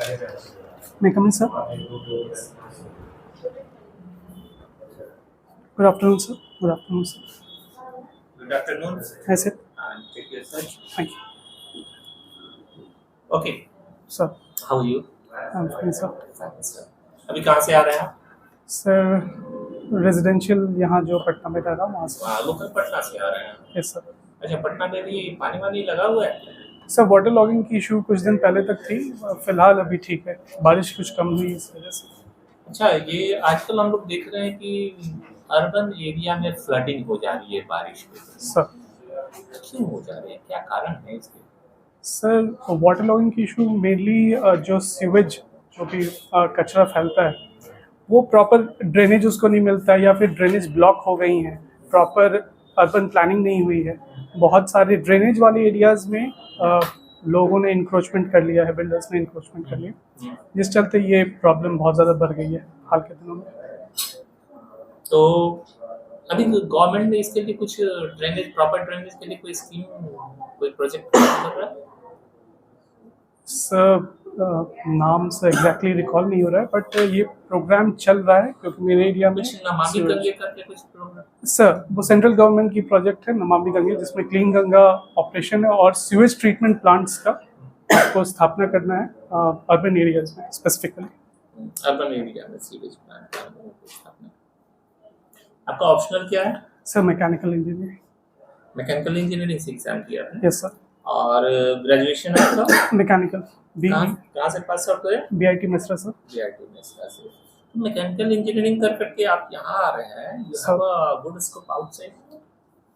May I come in, sir? Good afternoon, sir. Good afternoon, sir. Good afternoon. Hi, sir. And take your search. Thank you, Okay. sir. How are you? I'm fine, sir. Fine, sir. अभी कहाँ से आ रहे हैं आप? Sir residential यहाँ जो पटना में रह रहा हूँ वहाँ से। लोकल पटना से आ रहे हैं। Yes sir. अच्छा, पटना में भी पानी वानी लगा हुआ है? सर वाटर लॉगिंग की इशू कुछ दिन पहले तक थी, फिलहाल अभी ठीक है, बारिश कुछ कम हुई इस वजह से। अच्छा, ये आजकल हम लोग देख रहे हैं कि अर्बन एरिया में फ्लडिंग हो जा रही है बारिश की वजह से। सर क्यों हो जा रही है, क्या कारण है इसके? सर वाटर लॉगिंग की इशू मेनली जो सीवेज जो भी कचरा फैलता है वो प्रॉपर ड्रेनेज उसको नहीं मिलता है, या फिर ड्रेनेज ब्लॉक हो गई हैं, प्रॉपर अर्बन प्लानिंग नहीं हुई है। बहुत सारे ड्रेनेज वाले एरियाज़ में लोगों ने इंक्रोचमेंट कर लिया है, बिल्डर्स ने इंक्रोचमेंट कर लिया, जिस चलते ये प्रॉब्लम बहुत ज़्यादा बढ़ गई है हाल के दिनों में। तो अभी गवर्नमेंट ने इसके लिए कुछ ड्रेनेज, प्रॉपर ड्रेनेज के लिए कोई स्कीम, कोई प्रोजेक्ट कर रहा है? सर नाम से एग्जैक्टली रिकॉल नहीं हो रहा है, बट ये प्रोग्राम चल रहा है क्योंकि मेरे एरिया में कुछ नमामि गंगे करके कुछ प्रोग्राम? सर वो सेंट्रल गवर्नमेंट की प्रोजेक्ट है नमामि गंगे, जिसमें क्लीन गंगा ऑपरेशन है और सीवेज ट्रीटमेंट प्लांट्स का को स्थापना करना है अर्बन एरियाज में स्पेसिफिकली। अर्बन एरिया में सीवेज प्लांट की स्थापना। आपका ऑप्शनल क्या है? Sir mechanical engineering. Mechanical engineering से एग्जाम किया है? Yes sir. और ग्रेजुएशन आपका? मैकेनिकल कहाँ से पास आउट हुए? BIT Mesra sir. BIT Mesra से। मैकेनिकल इंजीनियरिंग कर करके आप यहाँ आ रहे हैं, you have a good scope outside?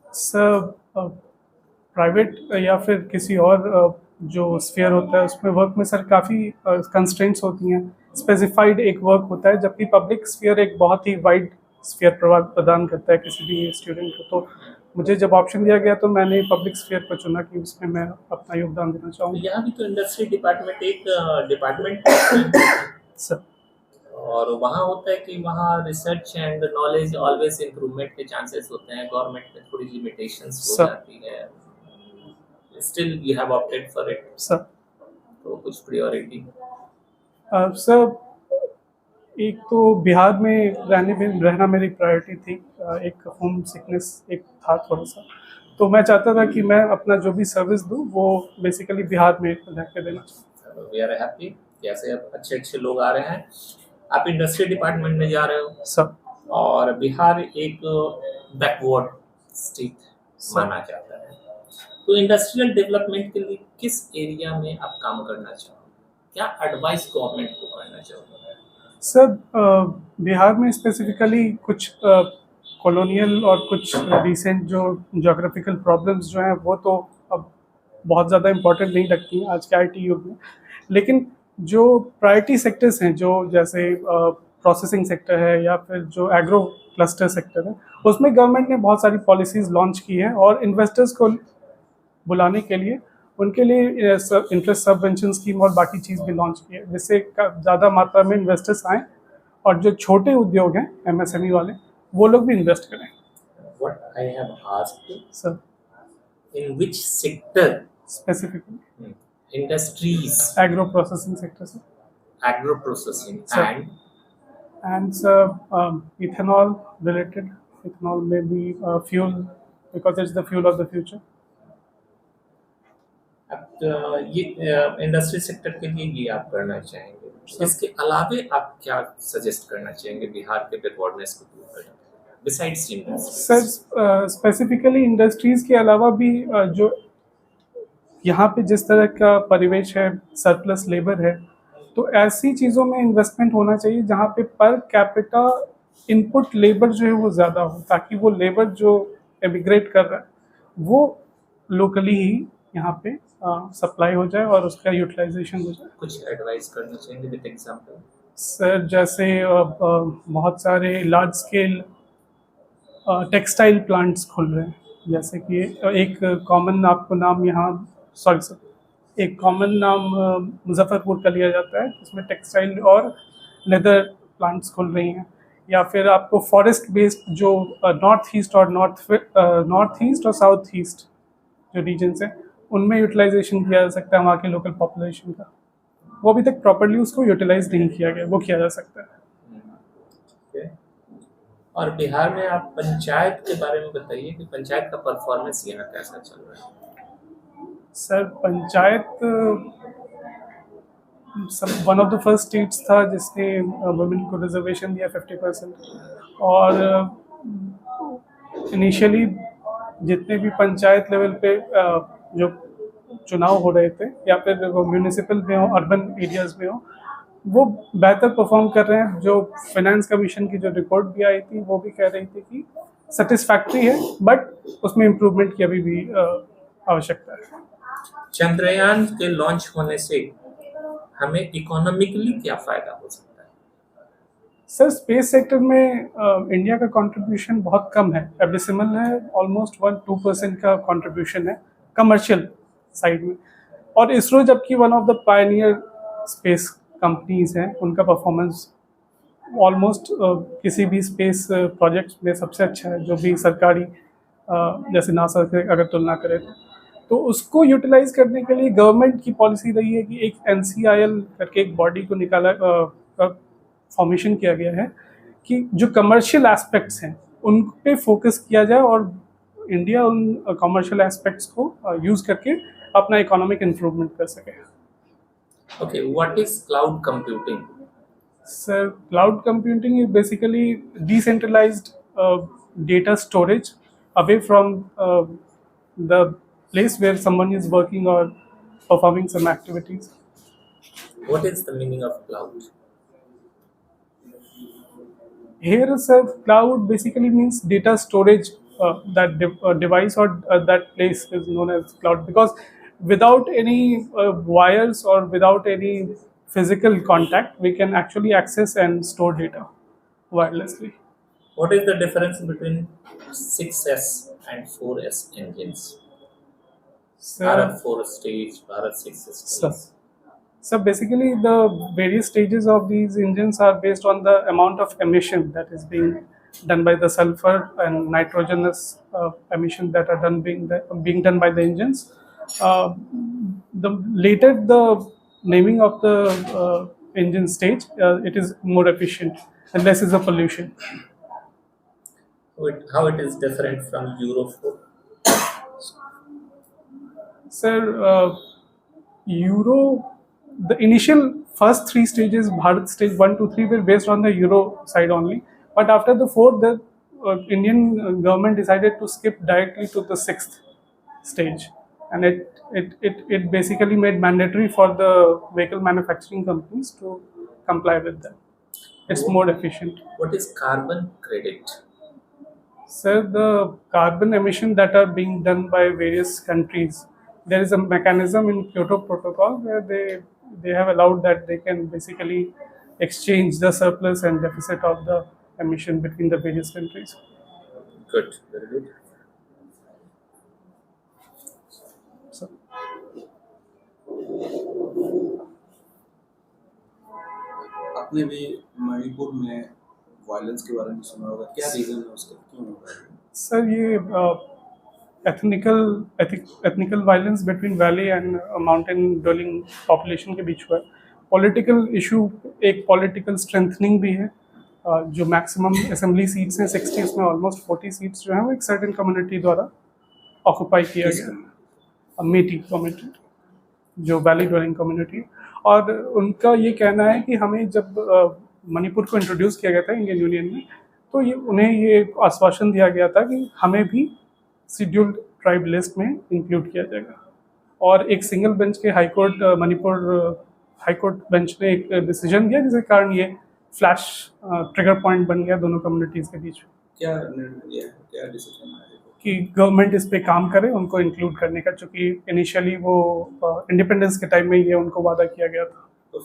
Sir private या फिर किसी और जो स्फीयर होता है उसमें वर्क में सर काफ़ी कंस्ट्रेंट्स होती हैं, स्पेसिफाइड एक वर्क होता है, जबकि पब्लिक स्फीयर एक बहुत ही वाइड स्फीयर प्रदान करता है किसी भी स्टूडेंट को। तो मुझे जब ऑप्शन दिया गया तो मैंने पब्लिक स्फीयर को चुना कि उसमें मैं अपना योगदान देना चाहूँगा। यहाँ भी तो इंडस्ट्री डिपार्टमेंट एक डिपार्टमेंट सर, और वहाँ होता है कि वहाँ research and knowledge always improvement के चांसेस होते हैं। गवर्नमेंट में थोड़ी लिमिटेशंस हो जाती है, still you have opted for it sir. तो कुछ प्रायोरिटी? सर एक तो बिहार में रहना मेरी प्रायोरिटी थी, एक होम सिकनेस एक था थोड़ा सा, तो मैं चाहता था कि मैं अपना जो भी सर्विस दूँ वो बेसिकली बिहार में रह के देना चाहता। वी आर हैप्पी कि ऐसे अच्छे अच्छे लोग आ रहे हैं। आप इंडस्ट्री डिपार्टमेंट में जा रहे हो सर, और बिहार एक बैकवर्ड स्टेट माना जाता है, तो इंडस्ट्रियल डेवलपमेंट के लिए किस एरिया में आप काम करना चाहोगे? क्या एडवाइस गवर्नमेंट को करना चाहोगे? सर बिहार में स्पेसिफिकली कुछ कॉलोनियल और कुछ रिसेंट जो जोग्राफिकल प्रॉब्लम्स जो हैं वो तो अब बहुत ज़्यादा इम्पोर्टेंट नहीं लगती हैं आज के आईटी युग में, लेकिन जो प्रायोरिटी सेक्टर्स हैं जो जैसे प्रोसेसिंग सेक्टर है या फिर जो एग्रो क्लस्टर सेक्टर है, उसमें गवर्नमेंट ने बहुत सारी पॉलिसीज़ लॉन्च की हैं और इन्वेस्टर्स को बुलाने के लिए उनके लिए इंटरेस्ट सबवेंशन स्कीम और बाकी चीज़ भी लॉन्च की है, जिससे ज़्यादा मात्रा में इन्वेस्टर्स आएँ और जो छोटे उद्योग हैं एमएसएमई वाले वो लोग भी इन्वेस्ट करें। What I have asked, sir, in which sector specifically industries, agro processing sector sir, agro processing Sir. and sir ethanol related, ethanol में भी fuel because it's the fuel of the future. ये industry sector के लिए ये आप करना चाहेंगे। इसके अलावे आप क्या सजेस्ट करना चाहेंगे बिहार के बैकवर्डनेस को दूर करने besides industry? Sir specifically industries के अलावा भी जो यहाँ पे जिस तरह का परिवेश है, सरप्लस लेबर है, तो ऐसी चीज़ों में इन्वेस्टमेंट होना चाहिए जहाँ पे पर कैपिटा इनपुट लेबर जो है वो ज़्यादा हो, ताकि वो लेबर जो एमिग्रेट कर रहा है वो लोकली ही यहाँ पे सप्लाई हो जाए और उसका यूटिलाइजेशन हो जाए। कुछ एडवाइस करना चाहेंगे विद एग्जांपल? सर जैसे बहुत सारे लार्ज स्केल टेक्सटाइल प्लांट्स खुल रहे हैं, जैसे कि एक कॉमन आपको नाम यहाँ एक कॉमन नाम मुजफ्फरपुर का लिया जाता है, जिसमें टेक्सटाइल और लेदर प्लांट्स खुल रही हैं, या फिर आपको फॉरेस्ट बेस्ड जो नॉर्थ ईस्ट और साउथ ईस्ट जो रीजन्स हैं उनमें यूटिलाइजेशन किया जा सकता है वहाँ के लोकल पॉपुलेशन का। वो अभी तक प्रॉपर्ली उसको यूटिलाइज नहीं किया गया, वो किया जा सकता है। Okay. और बिहार में आप पंचायत के बारे में बताइए कि पंचायत का परफॉर्मेंस यहाँ कैसा चल रहा है। सर पंचायत सब one of the first states था जिसने वुमेन को रिजर्वेशन दिया 50%। और इनिशियली जितने भी पंचायत लेवल पे जो चुनाव हो रहे थे या फिर वो म्यूनिसिपल में हो, अर्बन एरियाज में हो, वो बेहतर परफॉर्म कर रहे हैं। जो फाइनेंस कमीशन की जो रिपोर्ट भी आई थी वो भी कह रही थी कि सेटिस्फैक्ट्री है, बट उसमें इम्प्रूवमेंट की अभी भी आवश्यकता है। चंद्रयान के लॉन्च होने से हमें इकोनॉमिकली क्या फायदा हो सकता है? सर स्पेस सेक्टर में इंडिया का कंट्रीब्यूशन बहुत कम है, एब्रिसिमल है, ऑलमोस्ट 1-2% का कंट्रीब्यूशन है कमर्शियल साइड में। और इसरो जबकि one of the Pioneer space companies हैं, उनका परफॉर्मेंस ऑलमोस्ट किसी भी स्पेस प्रोजेक्ट में सबसे अच्छा है, जो भी सरकारी जैसे नासा से अगर तुलना करें तो उसको यूटिलाइज करने के लिए गवर्नमेंट की पॉलिसी रही है कि एक NCIL करके एक बॉडी को निकाला फॉर्मेशन किया गया है कि जो कमर्शियल एस्पेक्ट्स हैं उन पे फोकस किया जाए और इंडिया उन कमर्शियल एस्पेक्ट्स को यूज़ करके अपना इकोनॉमिक इम्प्रूवमेंट कर सके। Okay, what is cloud computing? Sir cloud computing is basically decentralised data storage away from the place where someone is working or performing some activities. What is the meaning of cloud? Here, sir, cloud basically means data storage. That device or that place is known as cloud, because without any wires or without any physical contact, we can actually access and store data wirelessly. What is the difference between 6S and 4S engines? Bharat 4 stage, Bharat 6 stage. So basically the various stages of these engines are based on the amount of emission that is being done by the sulfur and nitrogenous emission that are being done by the engines. The later the naming of the engine stage, it is more efficient and less is the pollution. How it is different from Euro 4? Sir, Euro, the initial first 3 stages, Bharat stage 1 to 3, were based on the Euro side only. But after the 4th, the Indian government decided to skip directly to the 6th stage, and it basically made mandatory for the vehicle manufacturing companies to comply with them. It's more efficient. What is carbon credit? Sir, the carbon emission that are being done by various countries, there is a mechanism in Kyoto Protocol where they have allowed that they can basically exchange the surplus and deficit of the emission between the various countries. Good, very good. So, आपने भी मणिपुर में violence के बारे में सुना होगा, क्या reason है उसका, क्यों हो रहा है? सर ये ethnical violence between valley and mountain dwelling population के बीच हुआ है। पॉलिटिकल इशू, एक पॉलिटिकल स्ट्रेंथनिंग भी है। जो मैक्सिमम असेंबली सीट्स हैं 60, उसमें ऑलमोस्ट 40 सीट्स जो हैं वो एक सर्टेन कम्युनिटी द्वारा ऑक्यूपाई किया गया, मेटी कम्युनिटी, जो वैली ड्वेलिंग कम्युनिटी। और उनका ये कहना है कि हमें जब मणिपुर को इंट्रोड्यूस किया गया था इंडियन यूनियन में, तो ये उन्हें ये आश्वासन दिया गया था कि हमें भी शेड्यूल्ड ट्राइब लिस्ट में इंक्लूड किया जाएगा। और एक सिंगल बेंच के हाईकोर्ट, मणिपुर हाईकोर्ट बेंच ने एक डिसीजन दिया जिसके कारण ये फ्लैश ट्रिगर पॉइंट बन गया दोनों कम्युनिटीज़ के बीच में। क्या निर्णय लिया है, क्या डिसीजन आया है? कि गवर्नमेंट इस पे काम करे उनको इंक्लूड करने का, चूँकि इनिशियली वो इंडिपेंडेंस के टाइम में ये उनको वादा किया गया था। तो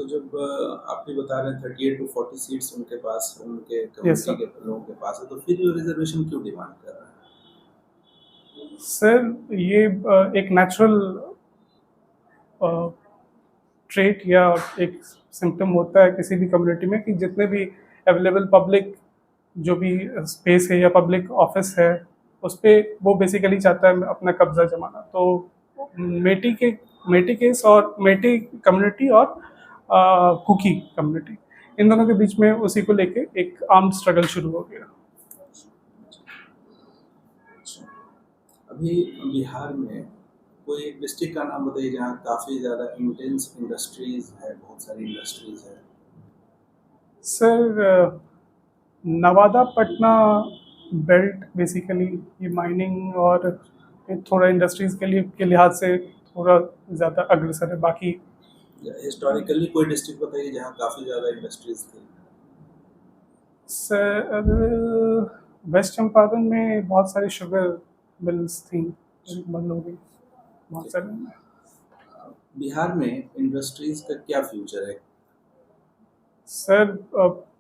जब आप भी बता रहे हैं 38 to 40 सीट्स उनके पास, उनके कम्युनिटी के लोगों के पास है, तो फिर रिजर्वेशन क्यों डिमांड कर रहे हैं? सर ये एक नेचुरल ट्रेट या एक सिम्टम होता है किसी भी कम्युनिटी में कि जितने भी अवेलेबल पब्लिक जो भी स्पेस है या पब्लिक ऑफिस है उस पर वो बेसिकली चाहता है अपना कब्जा जमाना। तो मेटी के मेटी केस और मेटी कम्युनिटी और कुकी कम्युनिटी, इन दोनों के बीच में उसी को लेके एक आर्म्ड स्ट्रगल शुरू हो गया। अभी बिहार में कोई एक डिस्ट्रिक्ट का नाम बताइए जहाँ काफ़ी ज़्यादा इंटेंस इंडस्ट्रीज है, बहुत सारी इंडस्ट्रीज है। Sir Nawada Patna belt basically ये माइनिंग और थोड़ा इंडस्ट्रीज के लिए के लिहाज से थोड़ा ज़्यादा अग्रसर है। बाकी हिस्टोरिकली कोई डिस्ट्रिक्ट बताइए जहाँ काफ़ी ज़्यादा इंडस्ट्रीज थी। सर वेस्ट चंपारण में बहुत सारी शुगर मिल्स थी, बंद हो गई बहुत सारी। बिहार में इंडस्ट्रीज का क्या फ्यूचर है? सर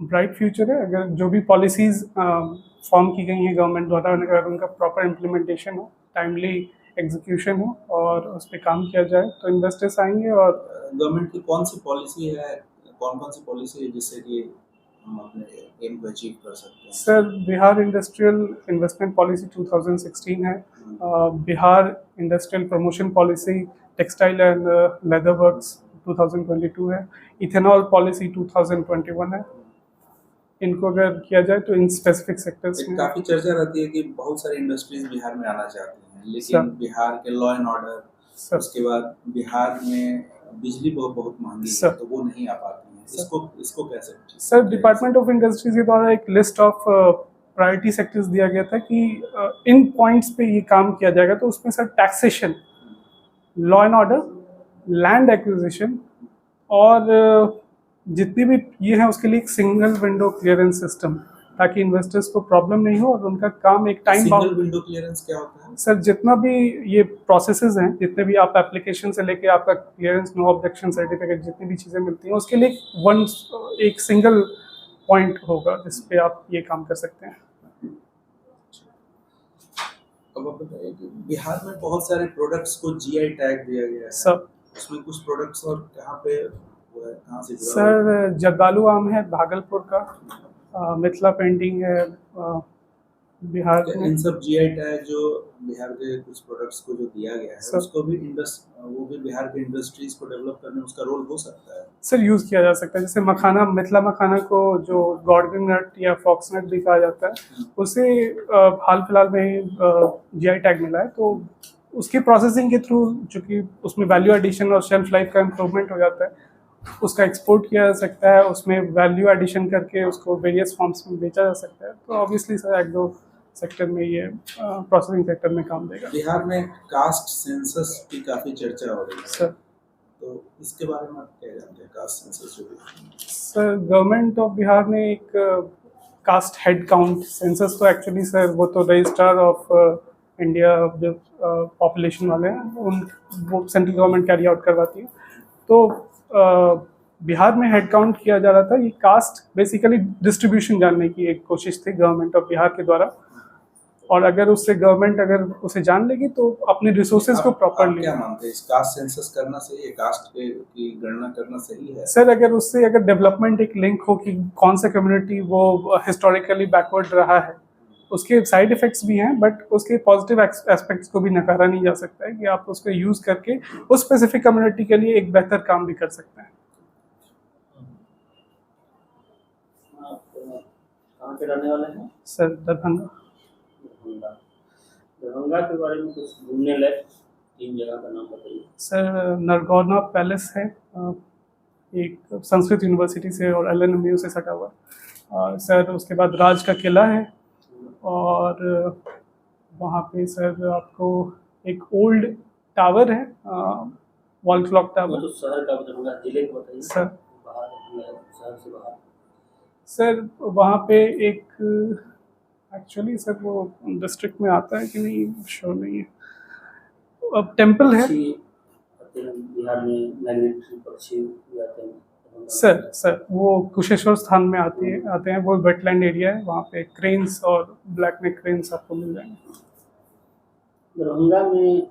ब्राइट फ्यूचर है अगर जो भी पॉलिसीज़ फॉर्म की गई हैं गवर्नमेंट द्वारा, अगर उनका प्रॉपर इम्प्लीमेंटेशन हो, टाइमली एग्जीक्यूशन हो और उस पर काम किया जाए तो इन्वेस्टर्स आएंगे। और गवर्नमेंट की कौन सी पॉलिसी है, कौन सी पॉलिसी है जिससे कि हम अपने एम को अचीव कर सकते हैं? Sir Bihar industrial investment policy 2016 है, Bihar industrial promotion policy textile and leather works 2022 है, इथेनॉल पॉलिसी 2021 है। इनको अगर किया जाए तो इन स्पेसिफिक सेक्टर्स में काफ़ी चर्चा रहती है कि बहुत सारी इंडस्ट्रीज बिहार में आना चाहती हैं, लेकिन सर। बिहार के लॉ एंड ऑर्डर, सर उसके बाद बिहार में बिजली बहुत महंगी है सर। तो वो नहीं आ पाती हैं। इसको कैसे? सर डिपार्टमेंट ऑफ इंडस्ट्रीज के द्वारा एक लिस्ट ऑफ प्रायोरिटी सेक्टर्स दिया गया था कि इन पॉइंट्स पे ये काम किया जाएगा। तो उसमें sir taxation, law and order, land acquisition और जितनी भी ये है उसके लिए एक सिंगल विंडो क्लियरेंस सिस्टम, ताकि इन्वेस्टर्स को प्रॉब्लम नहीं हो और उनका काम एक time single bound. Window clearance क्या होता है? सर जितना भी ये प्रोसेसेस हैं, जितने भी आप एप्लीकेशन से लेके आपका क्लियरेंस, नो ऑब्जेक्शन सर्टिफिकेट, जितनी भी चीज़ें मिलती हैं उसके लिए एक सिंगल पॉइंट होगा जिस पे आप ये काम कर सकते हैं। अब आप बताइए कि बिहार में बहुत सारे प्रोडक्ट्स को जीआई टैग दिया गया है, सर उसमें कुछ प्रोडक्ट्स और कहाँ पे वो है, कहाँ से जुड़ा हुआ सर जर्दालू आम है भागलपुर का, मिथिला पेंटिंग है बिहार है? में। इन सब जीआई टैग जो बिहार के कुछ प्रोडक्ट्स को जो दिया गया है, सर। उसको भी वो भी बिहार के इंडस्ट्रीज को डेवलप करने में उसका रोल हो सकता है? सर यूज़ किया जा सकता है, जैसे मखाना, मिथिला मखाना को जो गॉर्डन नट या फॉक्स नट भी कहा जाता है, उसे हाल फिलहाल में जीआई टैग मिला है। तो उसकी प्रोसेसिंग के थ्रू चूँकि उसमें वैल्यू एडिशन और शेल्फ लाइफ का इम्प्रूवमेंट हो जाता है, उसका एक्सपोर्ट किया जा सकता है, उसमें वैल्यू एडिशन करके उसको वेरियस फॉर्म्स में बेचा जा सकता है। तो ऑब्वियसली सर एग्रो सेक्टर में ये प्रोसेसिंग सेक्टर में काम देगा। बिहार में कास्ट सेंसस की काफ़ी चर्चा हो रही है सर तो इसके बारे में आप क्या जानते हैं? कास्ट सेंसस जो है, सर गवर्नमेंट ऑफ बिहार ने एक कास्ट हेड काउंट सेंसस, तो एक्चुअली सर वो तो रजिस्ट्रार ऑफ इंडिया जो पॉपुलेशन वाले हैं वो सेंट्रल गवर्नमेंट कैरी आउट करवाती है। तो बिहार में हेड काउंट किया जा रहा था। ये कास्ट बेसिकली डिस्ट्रीब्यूशन जानने की एक कोशिश थी गवर्नमेंट ऑफ बिहार के द्वारा, और अगर उससे गवर्नमेंट अगर उसे जान लेगी तो अपने रिसोर्सेज को आप प्रॉपरली। क्या मानते हैं, इस कास्ट सेंसस करना सही है? कास्ट की गणना करना सही है? सर अगर उससे अगर डेवलपमेंट एक लिंक हो कि कौन सा कम्युनिटी वो हिस्टोरिकली बैकवर्ड रहा है, उसके साइड इफेक्ट्स भी हैं, बट उसके पॉजिटिव एस्पेक्ट्स को भी नकारा नहीं जा सकता है कि आप उसको यूज़ करके उस स्पेसिफिक कम्युनिटी के लिए एक बेहतर काम भी कर सकते हैं। आप कहाँ के रहने वाले हैं? सर दरभंगा। दरभंगा के बारे में कुछ घूमने लायक 3 जगह का नाम बताइए। सर नरगौना पैलेस है, एक संस्कृत यूनिवर्सिटी से और LNMU से सटा हुआ। सर उसके बाद राज का किला है, और वहाँ पे सर आपको एक ओल्ड टावर है, वॉल क्लॉक वो टावर। तो शहर का दरभंगा जिले को बताइए। सर बाहर शहर से बाहर। सर वहाँ पे एक एक्चुअली सर वो डिस्ट्रिक्ट में आता है कि नहीं श्योर नहीं है, अब टेम्पल है। पक्षी आते हैं बिहार में, माइग्रेटरी पक्षी भी आते हैं सर वो कुशेश्वर स्थान में आते हैं, वो वेटलैंड एरिया है, वहाँ पे क्रेन्स और ब्लैक नेक क्रेन्स आपको मिल जाएंगे। दरभंगा में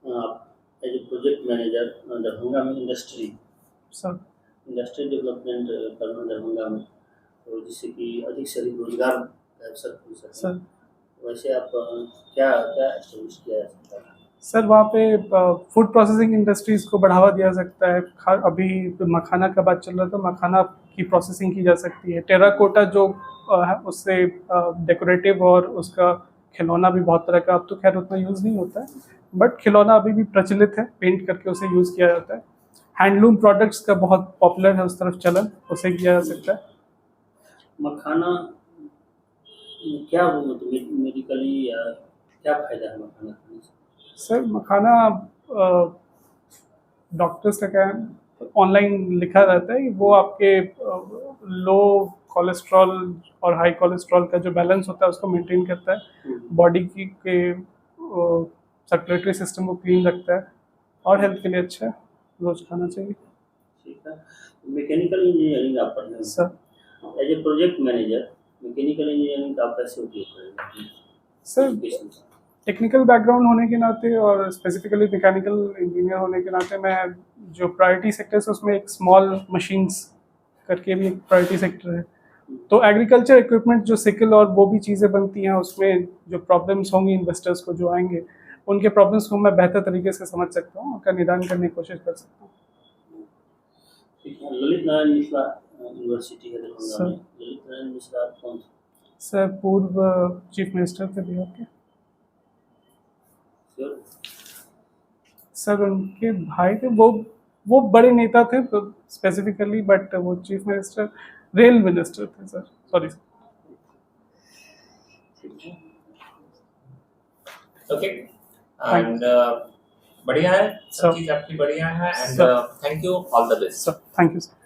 आप as a project manager Darbhanga में इंडस्ट्री डेवलपमेंट करना दरभंगा में, तो जिससे कि अधिक से अधिक रोजगार का अवसर खुल सके, सर वैसे आप क्या क्या एस्टेब्लिश किया जा सकता है? सर वहाँ पे फूड प्रोसेसिंग इंडस्ट्रीज़ को बढ़ावा दिया सकता है। अभी मखाना का बात चल रहा था, मखाना की प्रोसेसिंग की जा सकती है। टेराकोटा जो है उससे डेकोरेटिव और उसका खिलौना भी बहुत तरह का, अब तो खैर उतना यूज़ नहीं होता है, बट खिलौना अभी भी प्रचलित है, पेंट करके उसे यूज़ किया जाता है। हैंडलूम प्रोडक्ट्स का बहुत पॉपुलर है उस तरफ चलन, उसे किया जा सकता है। मखाना क्या वो मतलब मेडिकली या क्या फायदा है मखाना खाने से? सर मखाना डॉक्टर्स का क्या है, ऑनलाइन लिखा रहता है, वो आपके लो कोलेस्ट्रॉल और हाई कोलेस्ट्रॉल का जो बैलेंस होता है उसको मेंटेन करता है, बॉडी की के सर्कुलेटरी सिस्टम को क्लीन रखता है और हेल्थ के लिए अच्छा है, रोज खाना चाहिए। ठीक है। मैकेनिकल इंजीनियरिंग आप पढ़ रहे हैं sir as a project manager, mechanical engineering का आप कैसे उपयोग करेंगे सर एजुकेशन से? टेक्निकल बैकग्राउंड होने के नाते और स्पेसिफिकली मैकेनिकल इंजीनियर होने के नाते मैं जो प्रायोरिटी सेक्टर्स है उसमें एक स्मॉल मशीन्स करके भी एक प्रायोरिटी सेक्टर है, तो एग्रीकल्चर इक्विपमेंट जो सिकल और वो भी चीज़ें बनती हैं उसमें जो प्रॉब्लम्स होंगी इन्वेस्टर्स को जो आएंगे उनके प्रॉब्लम्स को मैं बेहतर तरीके से समझ सकता हूँ, उनका निदान करने की कोशिश कर सकता हूँ। ठीक है। ललित नारायण मिश्रा यूनिवर्सिटी है दरभंगा सर। में, ललित नारायण मिश्रा कौन थे? सर पूर्व चीफ मिनिस्टर थे बिहार के। श्योर? सर उनके भाई थे, वो बड़े नेता थे स्पेसिफिकली, बट वो चीफ मिनिस्टर रेल मिनिस्टर थे सर, सॉरी सर। ठीक है। ओके एंड बढ़िया है, सब सर। चीज आपकी बढ़िया है and sir. Thank you, all the best. Sir thank you sir.